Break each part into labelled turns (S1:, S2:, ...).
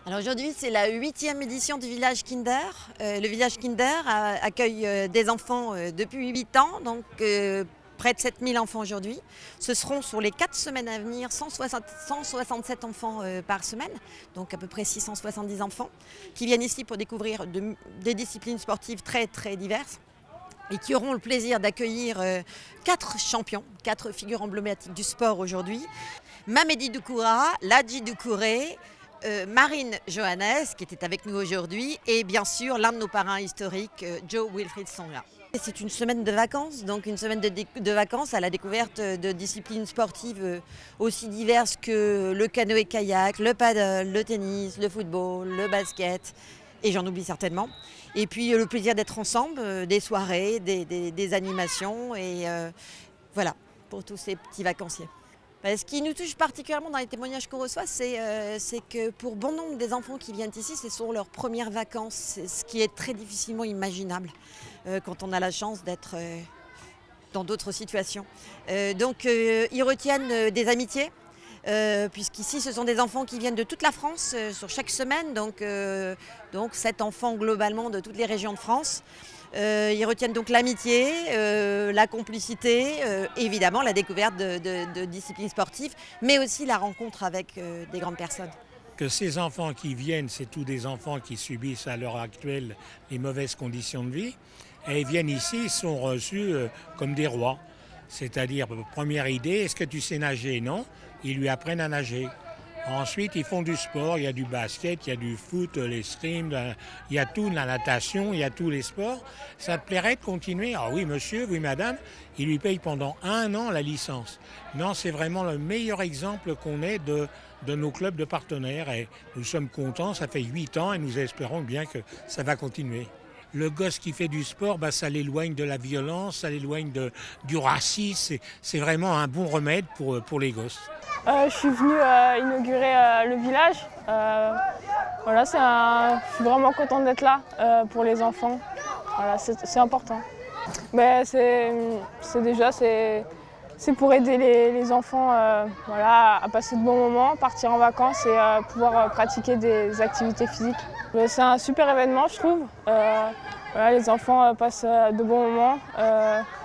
S1: Alors aujourd'hui, c'est la 8e édition du Village Kinder. Le Village Kinder accueille des enfants depuis 8 ans, donc près de 7000 enfants aujourd'hui. Ce seront sur les 4 semaines à venir 167 enfants par semaine, donc à peu près 670 enfants, qui viennent ici pour découvrir des disciplines sportives très diverses et qui auront le plaisir d'accueillir 4 champions, 4 figures emblématiques du sport aujourd'hui. Mamedy Doucourra, Ladji Doucouré, Marine Johannes, qui était avec nous aujourd'hui, et bien sûr l'un de nos parrains historiques, Joe Wilfried Tsonga. C'est une semaine de vacances, donc une semaine de vacances à la découverte de disciplines sportives aussi diverses que le canoë-kayak, le paddle, le tennis, le football, le basket, et j'en oublie certainement. Et puis le plaisir d'être ensemble, des soirées, des animations, et voilà, pour tous ces petits vacanciers. Ce qui nous touche particulièrement dans les témoignages qu'on reçoit, c'est que pour bon nombre des enfants qui viennent ici, c'est sur leurs premières vacances, ce qui est très difficilement imaginable quand on a la chance d'être dans d'autres situations. Donc ils retiennent des amitiés, puisqu'ici ce sont des enfants qui viennent de toute la France sur chaque semaine, donc 7 enfants globalement de toutes les régions de France. Ils retiennent donc l'amitié, la complicité, évidemment la découverte de disciplines sportives, mais aussi la rencontre avec des grandes personnes.
S2: Que ces enfants qui viennent, c'est tous des enfants qui subissent à l'heure actuelle les mauvaises conditions de vie, et ils viennent ici, ils sont reçus comme des rois. C'est-à-dire, première idée, est-ce que tu sais nager? Non, ils lui apprennent à nager. Ensuite, ils font du sport, il y a du basket, il y a du foot, l'escrime, il y a tout, la natation, il y a tous les sports. Ça te plairait de continuer? Ah oui monsieur, oui madame, ils lui payent pendant 1 an la licence. Non, c'est vraiment le meilleur exemple qu'on ait de nos clubs de partenaires et nous sommes contents, ça fait 8 ans et nous espérons bien que ça va continuer. Le gosse qui fait du sport, ça l'éloigne de la violence, ça l'éloigne du racisme, c'est vraiment un bon remède pour les gosses.
S3: Je suis venue inaugurer le village. Voilà, je suis vraiment contente d'être là pour les enfants. Voilà, c'est important. Mais c'est pour aider les enfants voilà, à passer de bons moments, partir en vacances et pouvoir pratiquer des activités physiques. C'est un super événement, je trouve. Voilà, les enfants passent de bons moments.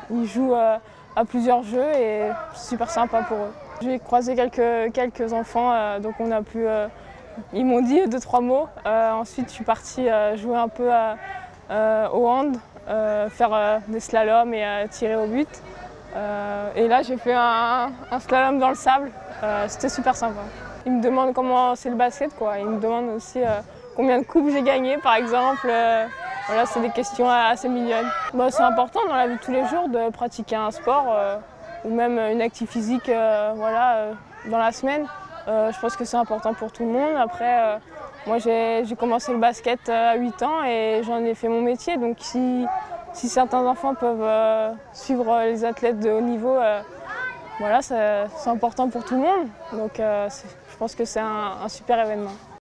S3: Ils jouent à plusieurs jeux et c'est super sympa pour eux. J'ai croisé quelques enfants, donc on a pu, ils m'ont dit 2-3 mots. Ensuite, je suis partie jouer un peu au hand, faire des slaloms et tirer au but. Et là, j'ai fait un slalom dans le sable. C'était super sympa. Ils me demandent comment c'est le basket, quoi. Ils me demandent aussi combien de coupes j'ai gagné, par exemple. Voilà, c'est des questions assez mignonnes. C'est important dans la vie de tous les jours de pratiquer un sport ou même une activité physique voilà, dans la semaine. Je pense que c'est important pour tout le monde. Après, moi j'ai commencé le basket à 8 ans et j'en ai fait mon métier. Donc si certains enfants peuvent suivre les athlètes de haut niveau, voilà, c'est important pour tout le monde. Donc je pense que c'est un super événement.